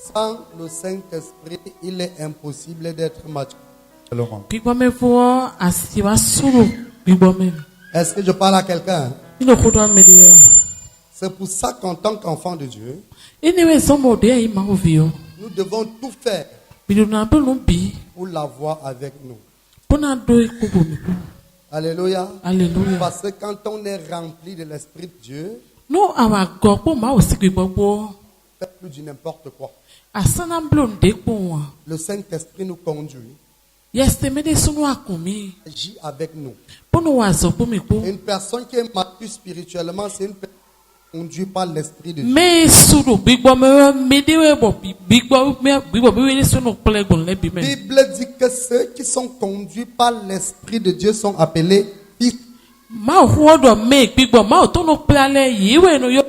Sans le Saint-Esprit, il est impossible d'être mature. Est-ce que je parle à quelqu'un? C'est pour ça qu'en tant qu'enfant de Dieu, nous devons tout faire pour l'avoir avec nous. Alléluia. Alléluia. Parce que quand on est rempli de l'Esprit de Dieu, No awa fait plus du n'importe quoi. asana blon de kwa Le Saint-Esprit nous conduit, yestemede sunu akumi agit avec nous. pono wazo pomiko Une personne qui est mature spirituellement, c'est une personne conduite par l'Esprit de Dieu. me sunu bigbo me medewe bo bigbo me sunu plegon le bi La me Bible dit que ceux qui sont conduits par l'Esprit de Dieu sont appelés fils. ma hodo me bigbo ma otono plale yiwe no yo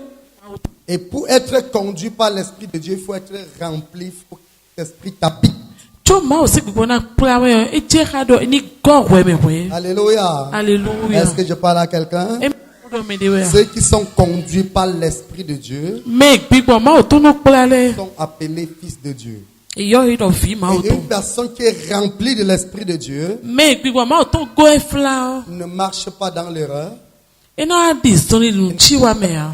Et pour être conduit par l'Esprit de Dieu, il faut être rempli, il faut que l'Esprit t'habite. cho ma osi bigbo na plale e je hado ni go we me we Alléluia. Alléluia. Est-ce que je parle à quelqu'un? E hodo medewe Ceux qui sont conduits par l'Esprit de Dieu me bigbo ma otono plale sont appelés fils de Dieu. e yo hido fi ma Et oto une personne qui est remplie de l'Esprit de Dieu me bigbo ma oto go e fla ne marche pas dans l'erreur. eno adisoni lu chiwa me ya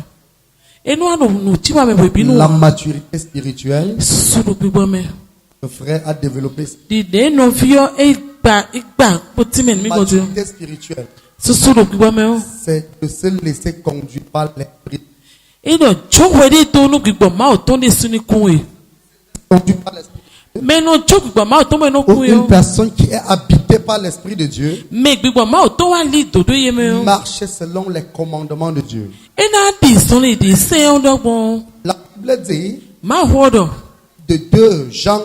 eno anu nu chiwa me we binu La maturité spirituelle, sunu bigbo me le frère a développé cette di de no vio igba potimen mi gojo maturité spirituelle. sunu bigbo me o C'est de se laisser conduire par l'Esprit. eno jowe de to nu bigbo ma o to de suni kunwe Conduit par l'Esprit. me no jo bigbo ma o to me no Ou kunwe une o personne qui est habitée par l'Esprit de Dieu me bigbo ma o to wa li dodo ye me o marche selon les commandements de Dieu. eno adisoni di se o dogbon La Bible dit ma hodo de 2 Jean,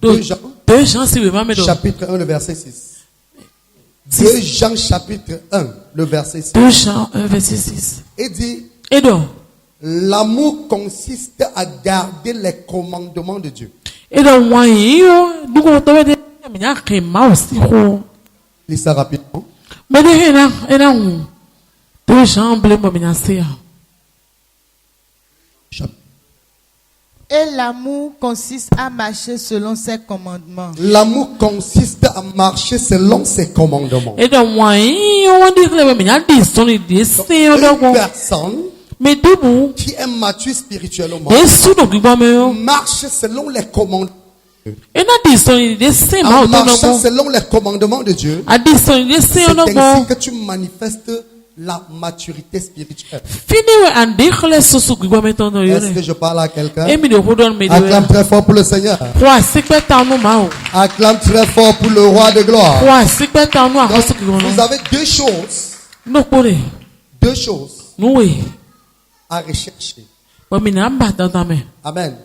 do 2 Jean, de gens si we ma me do chapitre 1, le verset 6. 2 Jean, chapitre 1, le verset 6. 2 Jean 1 verset 6 Il dit, edo l'amour consiste à garder les commandements de Dieu. edo wanyi yo dugo to de me nya ke ma o si ho Lis ça rapidement. me de ena hu 2 Jean ble mo me nya se ya Et l'amour consiste à marcher selon ses commandements. L'amour consiste à marcher selon ses commandements. edo wanyi yo wandi le me nya disoni di se o Une dogbon personne me dubu qui est mature spirituellement yesu do bigbo me o marche selon les commandements. ena disoni di se ma o En to marchant dogbon selon les commandements de Dieu, adisoni di se o c'est ainsi dogbon que tu manifestes la maturité spirituelle. finewe andi khle susu bigbo me to no yo Est-ce que je parle à quelqu'un? emi de hodon me de Acclame très fort pour le Seigneur. kwa sikpe tanu ma o Acclame très fort pour le roi de gloire. kwa sikpe tanu a Donc, hosu bigbo vous no avez deux choses nuwe à rechercher. wa mina mba tantame Amen.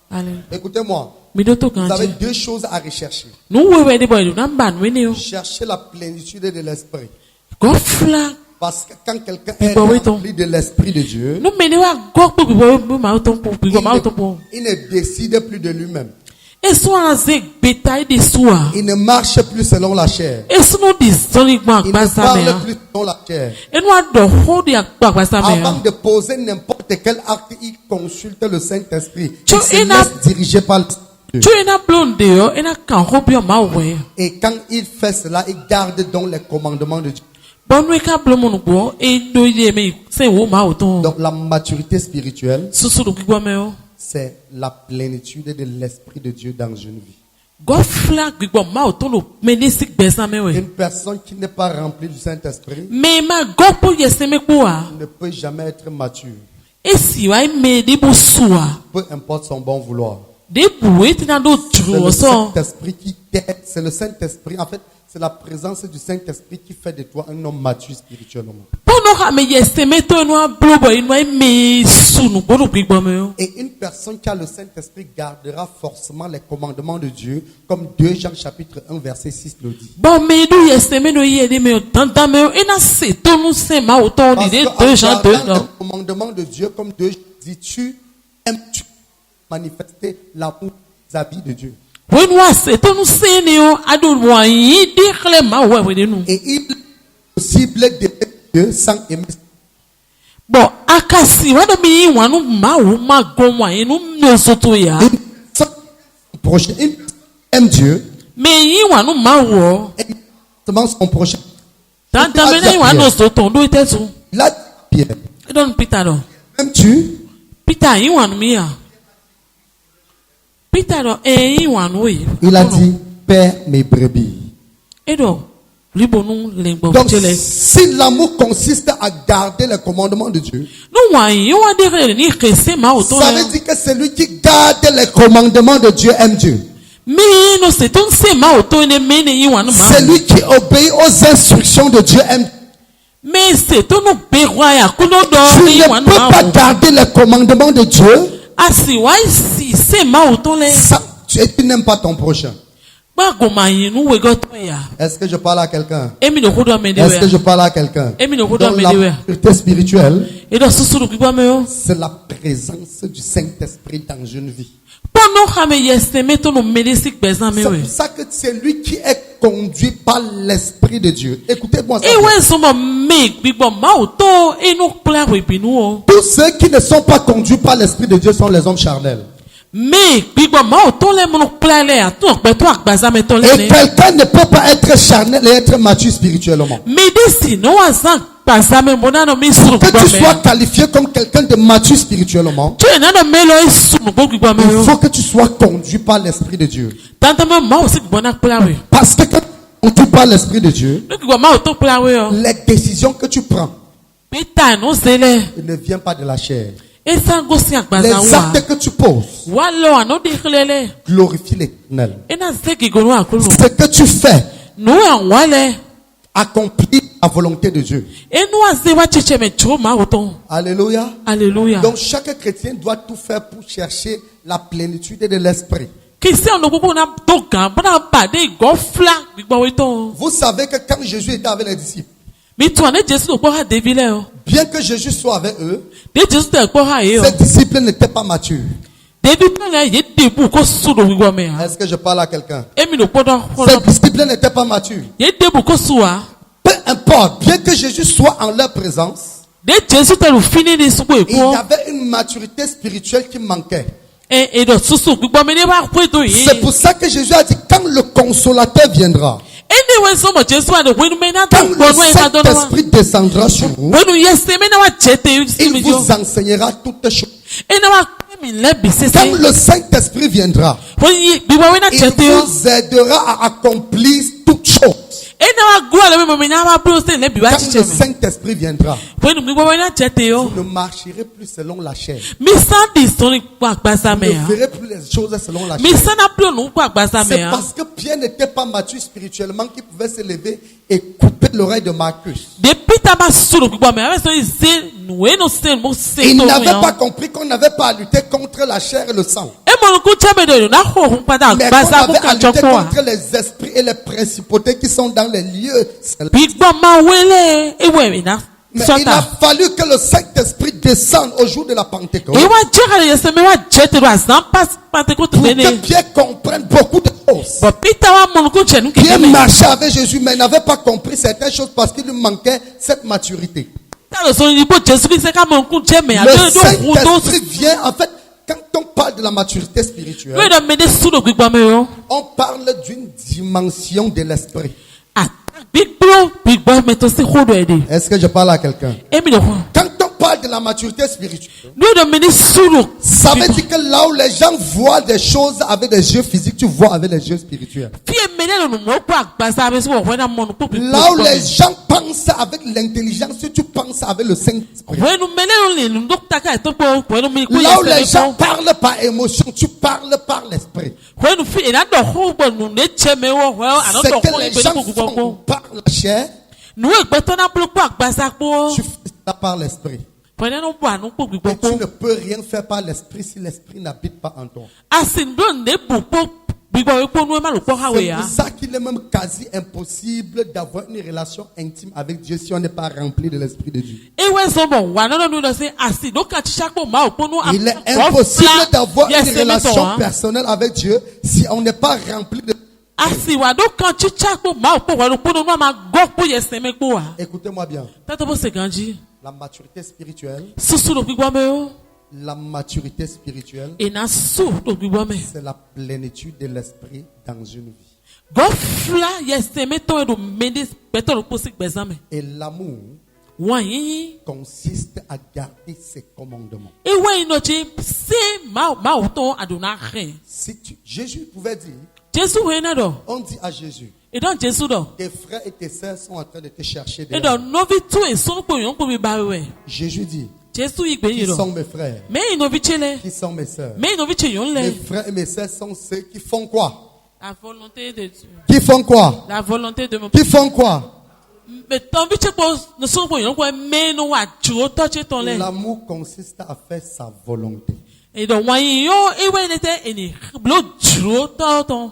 ale Écoutez-moi. midoto Vous avez kanje deux choses à rechercher. nuwe we de boy na mba nwene o Cherchez la plénitude de l'esprit. gofla Parce que quand quelqu'un est Bah oui, donc. rempli de l'esprit de Dieu, no mene wa gokpo bigbo ma o ton po bigbo ma o ton po il ne décide plus de lui-même. eso aze betai de sua Il ne marche plus selon la chair. eso no di soni gba Il ne gbasa me parle ya plus selon la chair. enu ado hodi agba gbasa me Avant ya de poser n'importe quel acte, il consulte le Saint-Esprit. Il Tu se es là- laisse diriger par le Saint-Esprit. tu ena blonde yo ena kan hobio ma we Et quand il fait cela, il garde donc les commandements de Dieu. bonu ka blomo no gbo e do ye me se wo ma o ton Donc la maturité spirituelle, susu do bigbo me o c'est la plénitude de l'Esprit de Dieu dans une vie. gofla gbigbo ma o ton lo mene si gbesa me we Une personne qui n'est pas remplie du Saint-Esprit me ma gokpo yese me po a ne peut jamais être mature. esi wa me de bo sua Peu importe son bon vouloir. de buwe tina do C'est juro le so Saint-Esprit qui t'aide. C'est le Saint-Esprit. En fait, c'est la présence du Saint-Esprit qui fait de toi un homme mature spirituellement. pono ha me yese me to no ablo boy no me sunu bodo gbigbo me o Et une personne qui a le Saint-Esprit gardera forcément les commandements de Dieu, comme 2 Jean chapitre 1 verset 6 le dit. bon me do yese me no ye de me o tanta me o ena se to no se ma o ton Parce di de que 2 en Jean 2 gardant no les commandements de Dieu, comme 2 Jean dit, tu aimes, tu manifester l'amour vis-à-vis de Dieu. when wa se to no se ni o adu wanyi de khle ma we we de nu Et il est possible d'aimer Dieu sans aimer. Bon, akasi wana mi wanu ma wu ma gomwa inu mnosoto ya. Son prochain, il aime Dieu. Mais yi wanu ma wo. Exactement son prochain. Tanta mena yi wanu soto ndo itesu. Il a dit à Pierre, Edon Peter do. aimes-tu? Peter yi wanu mi ya. Peter do yi wanu we. Il a dit, Père mes brebis. Edo libonu lengbo Donc, chele. si l'amour consiste à garder les commandements de Dieu, No wa yi wa de ni kese ma oto. ça veut dire que celui qui garde les commandements de Dieu aime Dieu. Mi no se ton se ma oto ne mene yi wanu ma. Celui qui obéit aux instructions de Dieu aime Dieu. Mais c'est ton beroya ya kuno do Tu yi ne wanu peux ma. pas garder les commandements de Dieu Asi wa si se ma oto le. et tu n'aimes pas ton prochain. Ba goma yi nu we goto ya. Est-ce que je parle à quelqu'un? Emi no kudo me de Est-ce que we. je parle à quelqu'un? Emi no kudo Donc, me la de we. pureté spirituelle, Edo susuru gbo me o. c'est la présence du Saint-Esprit dans une vie. Pono hame yeseme to no medisik bezan me C'est we. pour ça que c'est lui qui est conduit par l'Esprit de Dieu. Écoutez-moi ça. Ewe so mo me gbigbo ma oto enu pla we binu o. Tous ceux qui ne sont pas conduits par l'Esprit de Dieu sont les hommes charnels. Me gbigbo ma oto le mo pla le atun pe to agbaza me to le Et ne. quelqu'un ne peut pas être charnel et être mature spirituellement. Medisi no azan agbaza me mo na no mi suru Que gbo tu me. sois qualifié comme quelqu'un de mature spirituellement, Tu na no me lo suru gbigbo me il o. faut que tu sois conduit par l'Esprit de Dieu. Tanta me ma o si gbo na pla we. Parce que quand tu es conduit par l'Esprit de Dieu, No gbigbo ma oto pla we o. les décisions que tu prends Peter no sele. ne viennent pas de la chair. Esa gosi agbaza Les wa. actes que tu poses Wa lo ano de khilele. glorifient l'Éternel. Ena zeki gonu akulu. Ce que tu fais No anwale. accomplit la volonté de Dieu. Enu aze wa chiche me cho ma oto. Alléluia. Alléluia. Donc chaque chrétien doit tout faire pour chercher la plénitude de l'esprit. Christian no kuku na toga bana ba de gofla gbigbo we to. Vous savez que quand Jésus était avec les disciples, Mi tu ane Jesu no po ha devile o. bien que Jésus soit avec eux, De Jesu te po ha e o. ces disciples n'étaient pas matures. David na ye debu ko su do gbigbo me ha. Est-ce que je parle à quelqu'un? Emi no po do. Ces disciples n'étaient pas matures. Ye debu ko su wa. Peu importe, bien que Jésus soit en leur présence, De Jesu te lu fini ni su ko il y epo. avait une maturité spirituelle qui manquait. E do susu gbigbo me ne ba ko to yi. C'est pour ça que Jésus a dit, quand le consolateur viendra, Anyway so mo Jesu ade wenu me na to quand gbo no e ma do le no wa. Saint-Esprit descendra sur vous, Wenu yese me na wa chete il mi vous jo. enseignera toutes choses. E na wa mi le bi sese. Quand le Saint-Esprit viendra, Wenu gbigbo we na il chete o. vous aidera à accomplir toutes choses. E na wa gwa le me na wa bro se le bi wa Quand chiche le me. Saint-Esprit viendra, Wenu gbigbo we na chete o. vous ne marcherez plus selon la chair. Mi sandi soni kwa agbaza Vous me ne ha. verrez plus les choses selon la Mi chair. sana plo no kwa agbaza me C'est ha. parce que Pierre n'était pas mature spirituellement qu'il pouvait se lever et couper l'oreille de Marcus. Depuis ta ma suru gbigbo me ha so ze no e no se mo se Il to n'avait pas me. compris qu'on n'avait pas à lutter contre la chair et le sang. E mo ku chebe do na ho hu pada Mais qu'on agbaza bu avait à ka lutter choko wa. contre les esprits et les principautés qui sont dans les lieux célestes. Gbigbo ma wele e we na. Mais il a Sota. fallu que le Saint-Esprit descende au jour de la Pentecôte. E wa jira yese me wa chete do azan pas Pentecôte Pour bene. que Pierre comprenne beaucoup de choses. Bo Peter wa mo ku chenu ke Pierre me. marchait avec Jésus, mais il n'avait pas compris certaines choses parce qu'il lui manquait cette maturité. Ta lo so ni bo Jesu ki se ka mo ku cheme a Le do hu do. Saint-Esprit vient, en fait, quand on parle de la maturité spirituelle, We do me de suru gbigbo me o. on parle d'une dimension de l'esprit. Ah, big boy me to se ho do ede. Est-ce que je parle à quelqu'un? E mi do ho. Quand on parle de la maturité spirituelle, We do me de suru. ça veut dire que là où les gens voient des choses avec des yeux physiques, tu vois avec les yeux spirituels. Fie me le no mo kwa agbaza be so wo na mo no po. Là où les gens pensent avec l'intelligence, tu penses avec le Saint-Esprit. We no me le no ndo taka to po. We no me ku Là où les yese gens me po. parlent par émotion, tu parles par l'esprit. We no fi na do ho bo no ne cheme wo ho ana C'est do que ho les ibe gens ko font ko. par la chair, No e gbe to na po agbaza po. tu fais ça par l'esprit. We no bo anu po Et gbigbo tu po. ne peux rien faire par l'esprit si l'esprit n'habite pas en toi. Asin do ne bu po gbigbo we po no e ma lo po ha we C'est ya. pour ça qu'il est même quasi impossible d'avoir une relation intime avec Dieu si on n'est pas rempli de l'esprit de Dieu. E we so bo wa no no do se asin do ka chicha po ma o po no. Il est impossible d'avoir une relation personnelle avec Dieu si on n'est pas rempli de... Asiwa do kan chicha po ma o po wa no po no ma go po yese me po wa. Écoutez-moi bien. Tato bo se ganji. La maturité spirituelle, susu do gbigbo me o la maturité spirituelle, ina su do gbigbo me c'est la plénitude de l'esprit dans une vie. gofla yeseme to do mendes beto do posi gbezame Et l'amour wanyi consiste à garder ses commandements. ewe inochi se ma oton aduna rin Jésus pouvait dire, Jesu hena do on dit à Jésus, e don Jesu do tes frères et tes sœurs sont en train de te chercher e do dehors. novi tu e so po yon po mi bawe Jésus dit, Jesu igbe qui yi do sont mes frères? me inovi chele Qui sont mes sœurs? me inovi che yon Mes le frères et mes sœurs sont ceux qui font quoi? la volonté de Dieu Qui font quoi? la volonté de mon Qui font quoi? me ton vi che po no so po yon po me no wa ju to che ton le L'amour consiste à faire sa volonté. e do wanyi yo ewe nete eni blo ju to ton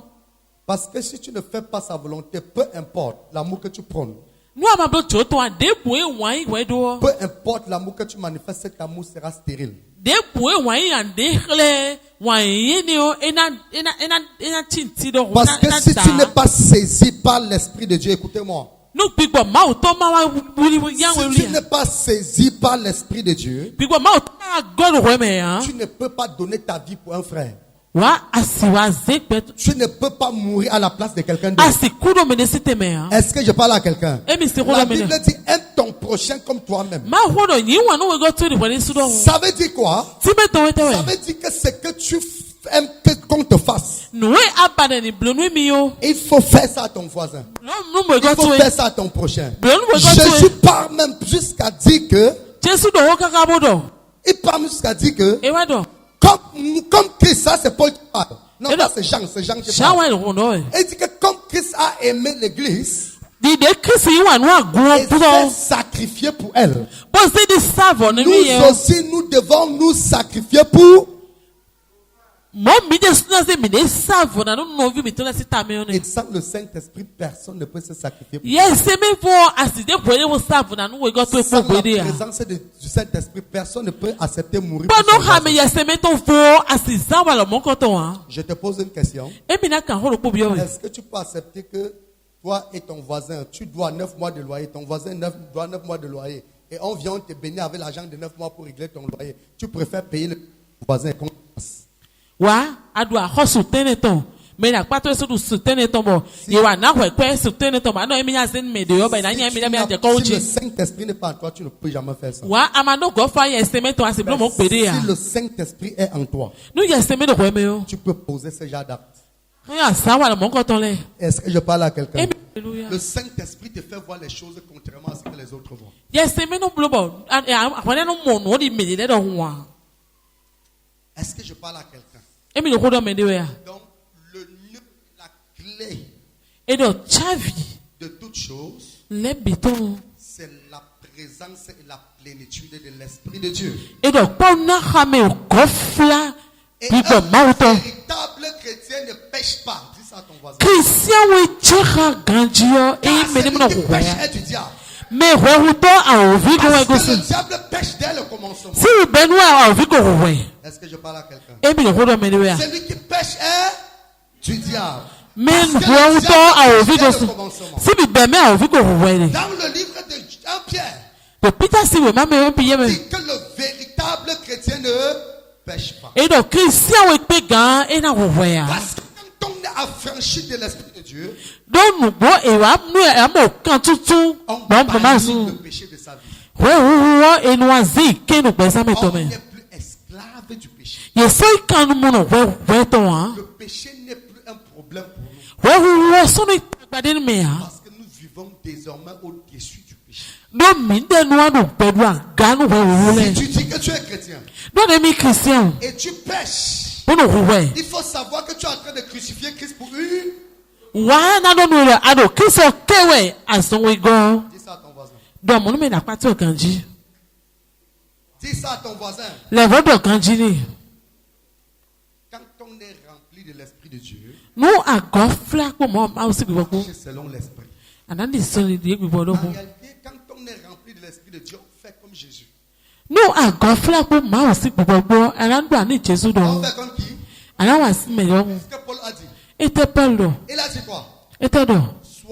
Parce que si tu ne fais pas sa volonté, peu importe l'amour que tu prônes, nu ama blo ju to ade po e wanyi we do peu importe l'amour que tu manifestes, cet amour sera stérile. de po e wanyi ande khle wanyi ni o ena tinti do Parce que si tu n'es pas saisi par l'Esprit de Dieu, écoutez-moi, no gbigbo ma o to ma wa wuli yan we si tu wuli n'es pas saisi par l'Esprit de Dieu, gbigbo ma o to god we me han tu ne peux pas donner ta vie pour un frère. wa asiwa zekbe Tu ne peux pas mourir à la place de quelqu'un d'autre. asikudo menesite me han Est-ce que je parle à quelqu'un? emi se La hodo Bible mene dit aime ton prochain comme toi-même. ma hodo yin wa no we go to the body sudo Ça veut dire quoi? ti me to we te Ça we veut dire que ce que tu aimes qu'on te fasse, no we abada ni blonu mi yo il faut faire ça à ton voisin. no we Il go faut to faire ça à ton prochain. blonu we go Jésus to parle même jusqu'à dire que, Jesu do ho kaka bodo il parle jusqu'à dire que, e wa do comme Christ, ça c'est Paul qui parle. Non, Et ça non. c'est Jean qui parle. shawa ni hono e Il dit que comme Christ a aimé l'église, di de krisi yi wa no agun et s'est budo sacrifié pour elle, bo se di savo ni nous mi ye aussi nous devons nous sacrifier pour. mo mi de suna se mi de savo na no vi mi to na sita me Et ne sans le Saint-Esprit, personne ne peut se sacrifier pour. yes se me fo aside ko le wo savo na no we go to Sans fo la gbe ya présence du Saint-Esprit, personne ne peut accepter mourir. bo pour no son ha me voisin. yes me to fo asisa wa lo mo ko to han Je te pose une question. e mi na kan ho lo po bi o Est-ce que tu peux accepter que toi et ton voisin, tu dois 9 mois de loyer, ton voisin doit 9 mois de loyer, et on vient te bénir avec l'argent de 9 mois pour régler ton loyer. Tu préfères payer le voisin qu'on passe. wa adu a ho su tene ton me na pato so du su tene ton bo ye wa na ho pe su tene ton ba no e mi ya zen me de yo ba na nya mi na mi ya je ko Si le uchi Saint-Esprit n'est pas en toi, tu ne peux jamais faire ça. wa amano go fa yes me to asiblo mo pe de ya Si le Saint-Esprit est en toi, no yes me de ko me yo tu peux poser ce genre d'acte. ya sa wa lo mo ko ton le Est-ce que je parle à quelqu'un? Alléluia. Le Saint-Esprit te fait voir les choses contrairement à ce que les autres voient. Yes, me no blobo. Ahwana no mo no di me de do wa. Est-ce que je parle à quelqu'un? Emi no kodo me de we ya. Donc, le nœud, la clé E do chavi de toute chose, le biton. c'est la présence et la plénitude de l'Esprit de Dieu. E do pa na ha me gofla Et bi un do mauto. véritable chrétien ne pêche pas. Dis ça à ton voisin. Christian we cheka ganjio Car e me celui de no qui wa pêche ya. est du diable. Me ho to a ovi go we Parce go que le si. diable pêche dès le commencement. Si we benu a ovi go we. Est-ce que je parle à quelqu'un? Emi no kodo me de we ya. Celui qui pêche est du diable. Me Parce que ho le to diable a pêche ovi dès go le si. commencement. Si bi be me a ovi go we le. Dans le livre de 1 Pierre, To Peter si we ma me on piye me. dit que le véritable chrétien ne pêche pas. E do Christian we pe gan e na wo we ya. Parce que quand on est affranchi de l'Esprit de Dieu, Don bo e wa nu e mo kan tutu on bon po ma bannit su le péché de sa vie. we wo e nu azi ke nu pe sa me to On me n'est plus esclave du péché. ye so kan nu mo no we to an Le péché n'est plus un problème pour nous. we so no gbade ni me ya Parce que nous vivons désormais au-dessus du péché. do mi de nu anu pe du aga nu we Si le tu dis que tu es chrétien do de mi Christian et tu pêches, bo no we il faut savoir que tu es en train de crucifier Christ pour une. wa na do nu le ado kiso kewe ason we go Dis ça à ton voisin. do mo no me na pati o kanji Dis ça à ton voisin. le vo do kanji ni Quand on est rempli de l'Esprit de Dieu, no ago fla po mo ma o si gbo ko marcher selon l'Esprit. anandi so ni de gbo do En ko réalité, quand on est rempli de l'Esprit de Dieu, on fait comme Jésus. no ago fla po ma o si gbo anando ani Jesu do On fait comme qui? ana wa si me yo Ce que Paul a dit. ete peldo Il a dit quoi? ete do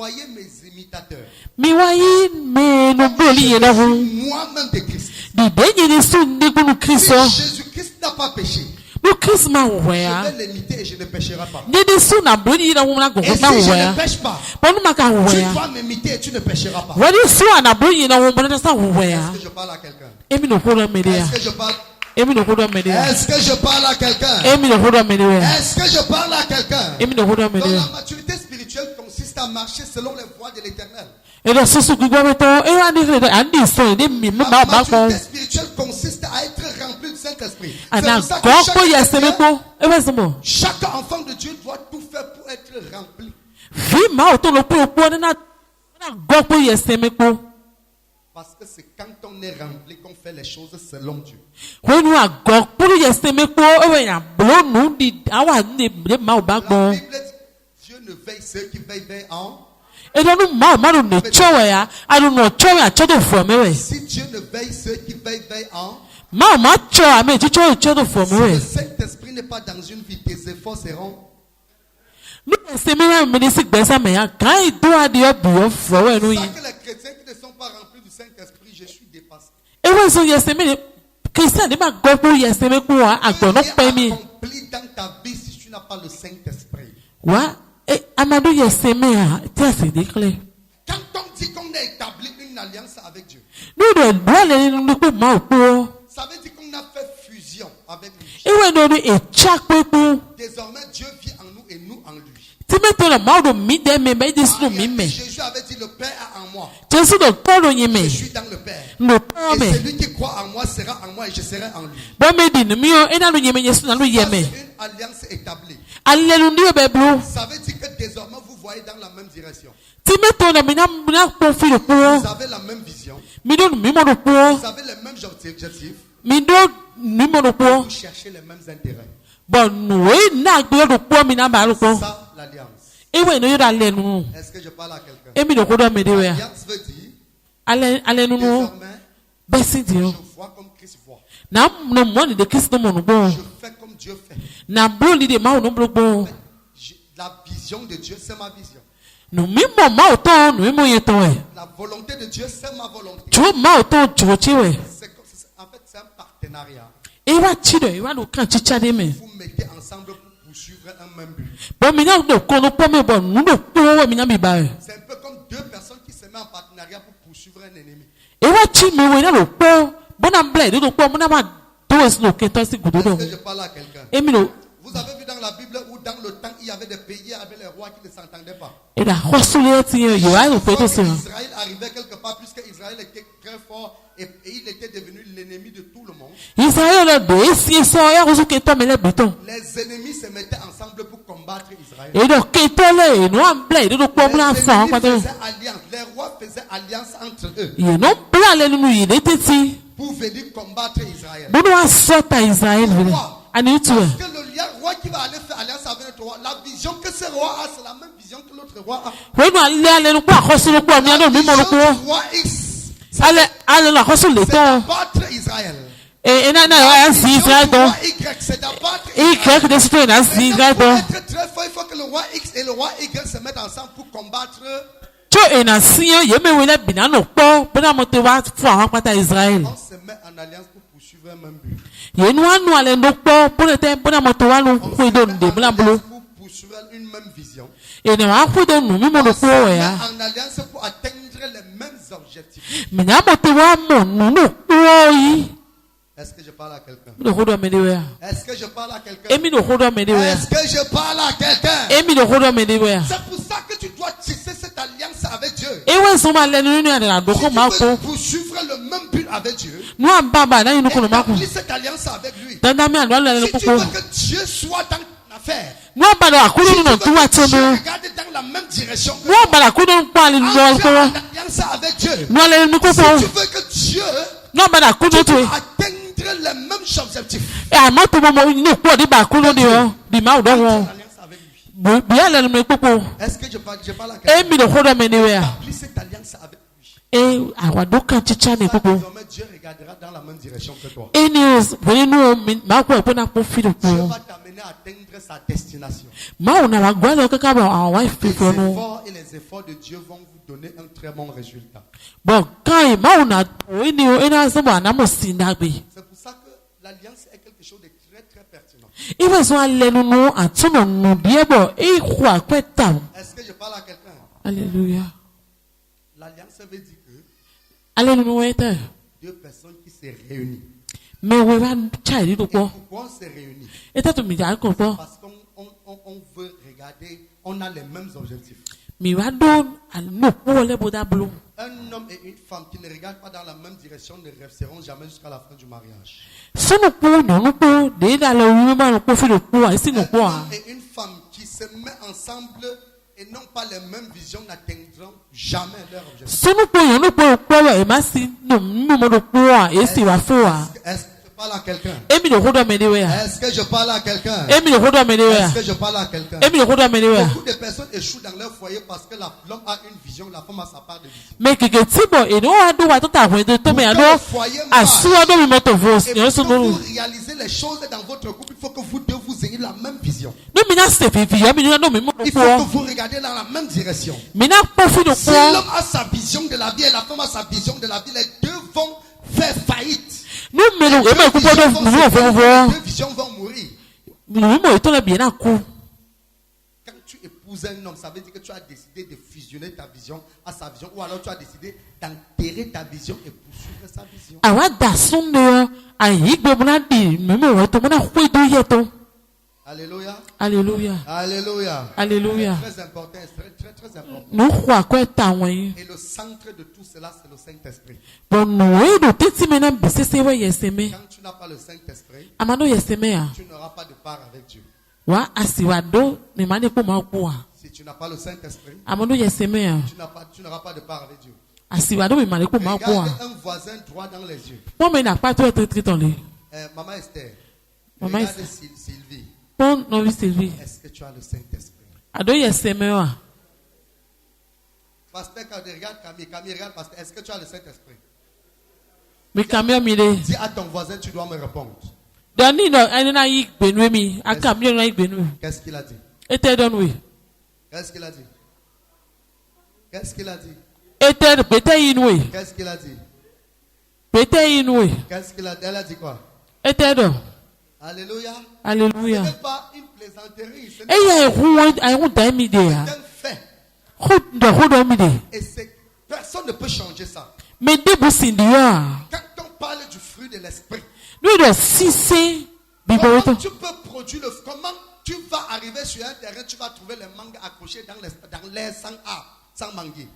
voyez mes imitateurs. Mi wayi me no boli yena hu. Moi-même de Christ. Di denye ni su ni kunu Si Kristo. Jésus-Christ n'a pas péché, No Kristo ma je wea. vais l'imiter et je ne pécherai pas. Ni di su na boli yena hu na go Et si na je wea. ne pêche pas, Ponu maka tu wea. dois m'imiter et tu ne pécheras pas. Wadi su ana boli yena hu na sa wea. Est-ce que je parle à quelqu'un? Emi no hodo media. Est-ce que je parle? Emi no hodo media. Est-ce que je parle à quelqu'un? Emi no hodo media. Est-ce que je parle à quelqu'un? Emi no hodo Donc media. la maturité spirituelle consiste à marcher selon les voies de l'Éternel. Elo susu gbigbo meto e wa ni andi so ni mi La ma ba ko. maturité spirituelle consiste à être rempli du Saint-Esprit. C'est Ana pour ça que go ko yeseme ko. E wa somo. chaque enfant de Dieu doit tout faire pour être rempli. Fi ma o to lo po na go ko yeseme ko. Parce que c'est quand on est rempli qu'on fait les choses selon Dieu. When you are go po yeseme ko e wa ya blo nu di awa ni de ma o ba La gbo. Bible dit Dieu ne veille ceux qui veillent en. E do nu ma no ne chowe ya. I don't know chowe a chodo for me we. Si Dieu ne veille ceux qui veillent en. Ma cho a me chodo for Si me le we. Saint-Esprit n'est pas dans une vie, tes efforts seront. No yeseme ya me ni si gbesa me ya. Kai do adi o bi o for we no C'est ça yi. que les chrétiens qui ne sont pas remplis du Saint-Esprit, je suis dépassé. E wa so yeseme ni Christian de ma go po yeseme ko wa agbo no pe mi. Accompli dans ta vie si tu n'as pas le Saint-Esprit. Wa e amadu yeseme ya ti ase de kle. Quand on dit qu'on a établi une alliance avec Dieu, No do do le ni pe ma o po. ça veut dire qu'on a fait fusion avec lui. E we no ni e chak pe po. Désormais, Dieu vit en nous et nous en lui. Ti me to la ma do mi de me be di En sunu mi réalité, me. Jésus avait dit le Père est en moi. Jesu do to do yin me. Je suis dans le Père. No po Et me. celui qui croit en moi sera en moi et je serai en lui. Bo me di ni mi o e na lo yin me Yesu na lo Ça, ye c'est me. une alliance établie. Alelu ni o be blu. Ça veut dire que désormais vous voyez dans la même direction. Ti me to na mi na po fi do po. Vous avez la même vision. Mi do mi mo do po. Vous avez les mêmes objectifs. Mi do mi mo do po. Vous cherchez les mêmes intérêts. Bon no e na gbe do po mi na ba lo po. C'est ça l'alliance. E we no yo da le nu. Est-ce que je parle à quelqu'un? E mi do ko do me de we. L'alliance veut dire Ale nu no. désormais Be si di o. je vois comme Christ voit. Na no mo ni de Kristo mo no bo. Je fais comme Dieu fait. Na blo ni de ma o no blo bo. La vision de Dieu, c'est ma vision. No mi mo ma o to no mi mo ye to e. La volonté de Dieu, c'est ma volonté. Jo ma o to jo chi we. En fait, c'est un partenariat. E wa chi do e wa do kan chi cha de me. Vous mettez ensemble pour poursuivre un même but. Bo mi na do ko no po me bo nu do po we mi na mi ba e. C'est un peu comme deux personnes qui se mettent en partenariat pour poursuivre un ennemi. E wa chi mi we na do po. Bo na ble do po mo na ma do es no ke to si gudo do. Est-ce que je parle à quelqu'un? E mi no Vous avez vu dans la Bible où dans le temps il y avait des pays avec les rois qui ne s'entendaient pas. e da hosule ti yo wa no pe to si. Israël arrivait quelque part puisque Israël était très fort et il était devenu l'ennemi de tout le monde. Israel do esi so ya ko so ke to me le beton. Les ennemis se mettaient ensemble pour combattre Israël. E do ke to le no am ble do po mo na Les fa ennemis pa to. faisaient alliance. Les rois faisaient alliance entre eux Ye no bla le nu yi de teti. pour venir combattre Israël. Bo no asota Israel vile. Ani tu. Parce que le roi qui va aller faire alliance avec notre roi, la vision que ce roi a, c'est la même vision que l'autre roi a. We no ale no ko akoso no ko mi La ado mi mo no vision ko. du roi X, Ale no akoso le c'est to. d'abattre Israël. E na La ya si vision Israel du do. roi Y, c'est d'abattre E Israël. ke de sto na si Israel do. Pour être très fort, il faut que le roi X et le roi Y se mettent ensemble pour combattre. Cho e na si ye me we le bi na no po. Bo na mo te wa fu awon pata Israel. On se met en alliance pour poursuivre un même but. Ye no anu ale no po. Bo le te bo na mo to wa no On ku se do met nde en bo na blo. alliance pour poursuivre une même vision. E na wa ku do nu mi mo no On se po met we ya. en alliance pour atteindre les mêmes objectifs. Mi na mo te wa mo nu no po yi. Est-ce que je parle à quelqu'un? Mi no ho do me de we ya. Est-ce que je parle à quelqu'un? E mi no ho do me de we ya. Est-ce que je parle à quelqu'un? E mi no ho do me de we ya. C'est pour ça que tu dois tisser cette alliance avec Dieu. E we so ma le nu ni na do Si ko tu ma veux ko. poursuivre le même but avec Dieu, No am baba na yin ko no ma ko. établis cette alliance avec lui. Danda mi anu ale Si ko tu ko. veux que Dieu soit dans ton affaire, No ba do akuru si tu no veux tu wa que Dieu che no. regarde dans la même direction que No toi, ba la ku no pa ali no entre ko. en alliance avec Dieu. No ale ni ko Si ko. tu veux que Dieu No ba la ku no tu. atteindre les mêmes objectifs, E ama to mo ni ko di ba ku no di o. Di ma o do entre en wo. alliance avec lui. Bi ale no ko ko. Est-ce que je parle à E quelqu'un? mi no ho do me de we ya. Établis cette alliance avec lui. E awa do kan chicha ne ko ko. Désormais, Dieu regardera dans la même direction que toi. E ni we no ma ko e po na po fi do Dieu ko. va t'amener l'amener à atteindre sa destination. Ma una wa gwa lo kaka ba awa Les fifi no. efforts et les efforts de Dieu vont vous donner un très bon résultat. Bon kai ma una ini o ina so ba na mo sinda gbe. C'est pour ça que l'alliance est quelque chose de très très pertinent. Ibe so alenu no atuno no die bo e kwa kweta. Est-ce que je parle à quelqu'un? Alléluia. L'alliance veut dire que Alléluia no ete. deux personnes qui se réunissent. Me we ba chai do Et ko. pourquoi on se réunit? Eta to mi ja ko po. Parce qu'on on veut regarder, on a les mêmes objectifs. Mi wa don anu po le boda blu. Un homme et une femme qui ne regardent pas dans la même direction ne resteront jamais jusqu'à la fin du mariage. Sunu po no po de da lo wi ma no po fi do po a si no Un po a. homme et une femme qui se mettent ensemble et n'ont pas les mêmes visions n'atteindront jamais leur objectif. Sunu po yo no po po e ma si no mo do po a e si wa fo a. Est-ce que je parle à quelqu'un? Emi do hodo me de we a. Est-ce que je parle à quelqu'un? Emi do hodo me de we a. Est-ce que je parle à quelqu'un? Emi do hodo me de we a. Beaucoup de personnes échouent dans leur foyer parce que l'homme a une vision, la femme a sa part de vision. Me keke tibo e no adu wa to ta hwe de to me ado asu ado mi moto vos Et ni so pour que no. vous réalisez les choses dans votre couple, il faut que vous deux vous ayez la même vision. No mi na se fi ya mi no mi mo Il faut que po. vous regardez dans la même direction. Mi na po fi do Si po. l'homme a sa vision de la vie et la femme a sa vision de la vie, les deux vont faire faillite. No me no e ma ku po do mi Les mo fo fo. deux visions vont mourir. Mi mo e to le bi na ku. Quand tu épouses un homme, ça veut dire que tu as décidé de fusionner ta vision à sa vision, ou alors tu as décidé d'enterrer ta vision et poursuivre sa vision. Awa da sun de ayi gbe mo na di mi mo we to mo na hwe do ye to. Alléluia. Alléluia. Alléluia. Alléluia. Très important, c'est très très important. No kwa kweta wen. Et le centre de tout cela, c'est le Saint-Esprit. Bon no e do teti me na bisese we yeseme. Quand tu n'as pas le Saint-Esprit, Amado yeseme a. tu n'auras pas de part avec Dieu. Wa asiwa do ni mane ko ma ku a. Si tu n'as pas le Saint-Esprit, Amado yeseme a. tu n'auras pas de part avec Dieu. Asiwa do mi mane ko ma ku a. Regarde un voisin droit dans les yeux. Pon me na pa to etre triton le. Maman Esther, Maman regarde Esther. Sylvie. Pon no vi Sylvie. Est-ce que tu as le Saint-Esprit? Ado yeseme a. Pasteur, quand tu regardes Camille, regarde Pasteur, est-ce que tu as le Saint-Esprit? Mi kamio mi le. Dis à ton voisin, tu dois me répondre. Dani no ene na yi gbenu mi. Aka mi na yi gbenu. Qu'est-ce qu'il a dit? Ete don we. Qu'est-ce qu'il a dit? Qu'est-ce qu'il a dit? Ete pete yin we. Qu'est-ce qu'il a dit? Pete yin we. Qu'est-ce qu'il a dit? Elle a dit quoi? Ete do. Alléluia. Alléluia. Ce n'est pas une plaisanterie. Ce E n'est ya hu da mi de pas a. un fait. Hodo mi de. Et personne ne peut changer ça. Me de bu sindi a. Quand on parle du fruit de l'esprit, No do sise bibo to. comment tu peux produire comment tu vas arriver sur un terrain, tu vas trouver les mangues accrochées dans l'air sans manguer.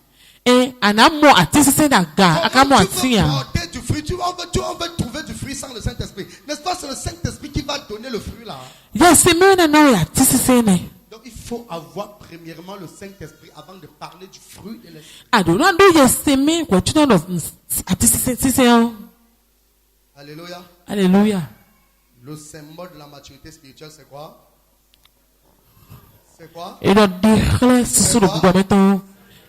E anamo ati sise da ga. Aka mo Comment tu ati veux a. porter du fruit? On veut trouver du fruit sans le Saint-Esprit. N'est-ce pas? C'est le Saint-Esprit qui va donner le fruit là. Yeseme na na ati sise ne. Donc il faut avoir premièrement le Saint-Esprit avant de parler du fruit de l'esprit. Adona do yeseme ko tuna do ati sise a. Alléluia. Alléluia. Le symbole de la maturité spirituelle, c'est quoi? C'est quoi? E do di khle sisu do gbo meton.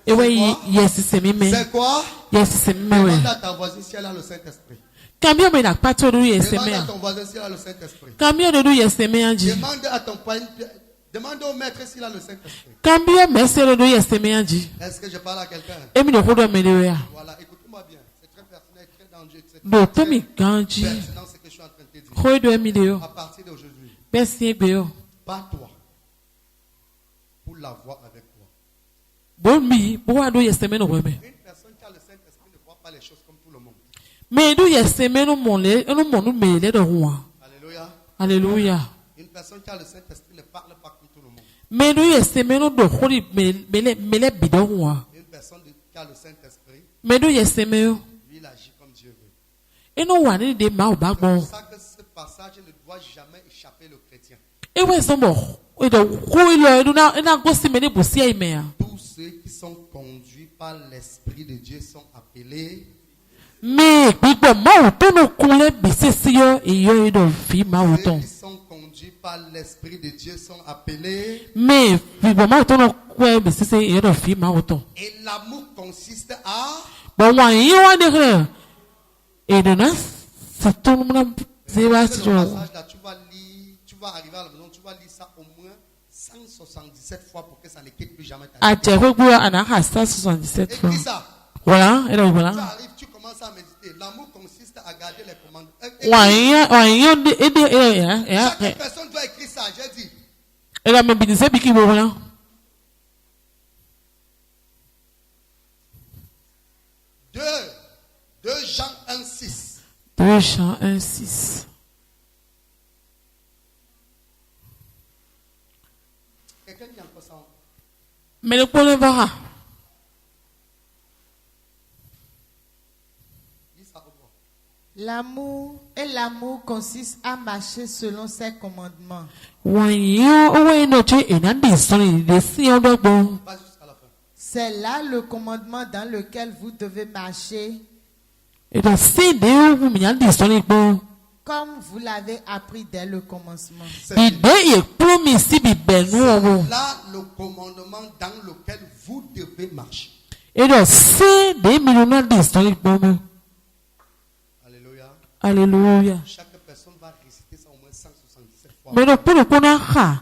E we yeseme me. C'est quoi? Yeseme me we. Demande à ta voisine si elle a le Saint-Esprit. Kamio me na pato do Demande yeseme à a. ton voisin s'il a le Saint-Esprit. Kamio do yeseme anji. Demande à ton point. Demande au maître s'il a le Saint-Esprit. Kamio mesero do yeseme anji. Est-ce que je parle à quelqu'un? Emi do hodo me de we a. Voilà, écoute-moi bien. C'est très personnel, très dangereux. C'est Do très to mi ganji. pertinent ce que je suis en train de te dire. Ho do emi de yo. À partir d'aujourd'hui, Besi egbe yo. bats-toi pour l'avoir avec toi. Bon mi bo wa do yeseme no we me. Une personne qui a le Saint-Esprit ne voit pas les choses comme tout le monde. Me do yeseme no mo le no mo no me le do ho. Alléluia. Alléluia. Une personne qui a le Saint-Esprit ne parle pas comme tout le monde. Me do yeseme no do hori me le bi do ho. Une personne qui a le Saint-Esprit, Me do yeseme yo. lui, il agit comme Dieu veut. E no wa ni de ma o ba C'est pour gbon. ça que ce passage ne doit jamais échapper le chrétien. E we so mo. E do ho ilo e do na go si me ni busi ai me a. Tous ceux qui sont conduits par l'Esprit de Dieu sont appelés. Me gbigbo ma o to no kunle bisisi yo iyo e do fi ma o Ceux ton. qui sont conduits par l'Esprit de Dieu sont appelés. Me gbigbo ma o to no kwe bisisi iyo do fi ma o ton. Et l'amour consiste à. Bon wa yi wa de kre. E de na sa to no na se wa Le si passage jo. là, tu vas vas arriver à la maison, tu vas lire ça au moins 177 fois pour que ça ne quitte plus jamais ta a vie. jẹ gbogbo anaka 177 fois. Écris ça. Voilà, et donc Tu voilà. arrives, tu commences à méditer. L'amour consiste à garder les commandes. Chaque personne doit écrire ça, j'ai dit. Et la même bidise biki voilà. 2 Jean 1,6. 2 Jean 1,6. Quelqu'un dit encore ça. Mais le problème va. Dis ça au droit. L'amour consiste à marcher selon ses commandements. Wanyo owe no che enandi soni de si odogbo. Pas jusqu'à la fin. C'est là le commandement dans lequel vous devez marcher Et donc si de ou miandi soni bo. comme vous l'avez appris dès le commencement. C'est Ide ye promisi bi benu owo. là le commandement dans lequel vous devez marcher. Et donc si de milionandi soni bo. Alléluia. Alléluia. Chaque personne va réciter ça au moins 177 fois. Mais le pour le kona ha.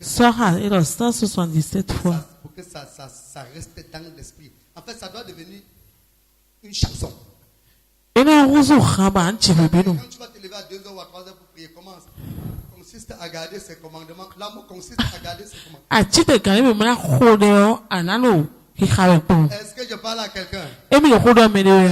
Sora et donc 177 fois. Pour que ça reste dans l'esprit. En fait, ça doit devenir une chanson. Et na ruzu khaba anchi bebenu. Quand tu vas te lever à 2h ou à 3h pour prier, commence. Consiste à garder ses commandements. L'amour consiste à garder ses commandements. A chite kan me na khode o anano ki khawe po. Est-ce que je parle à quelqu'un? E mi khodo me de.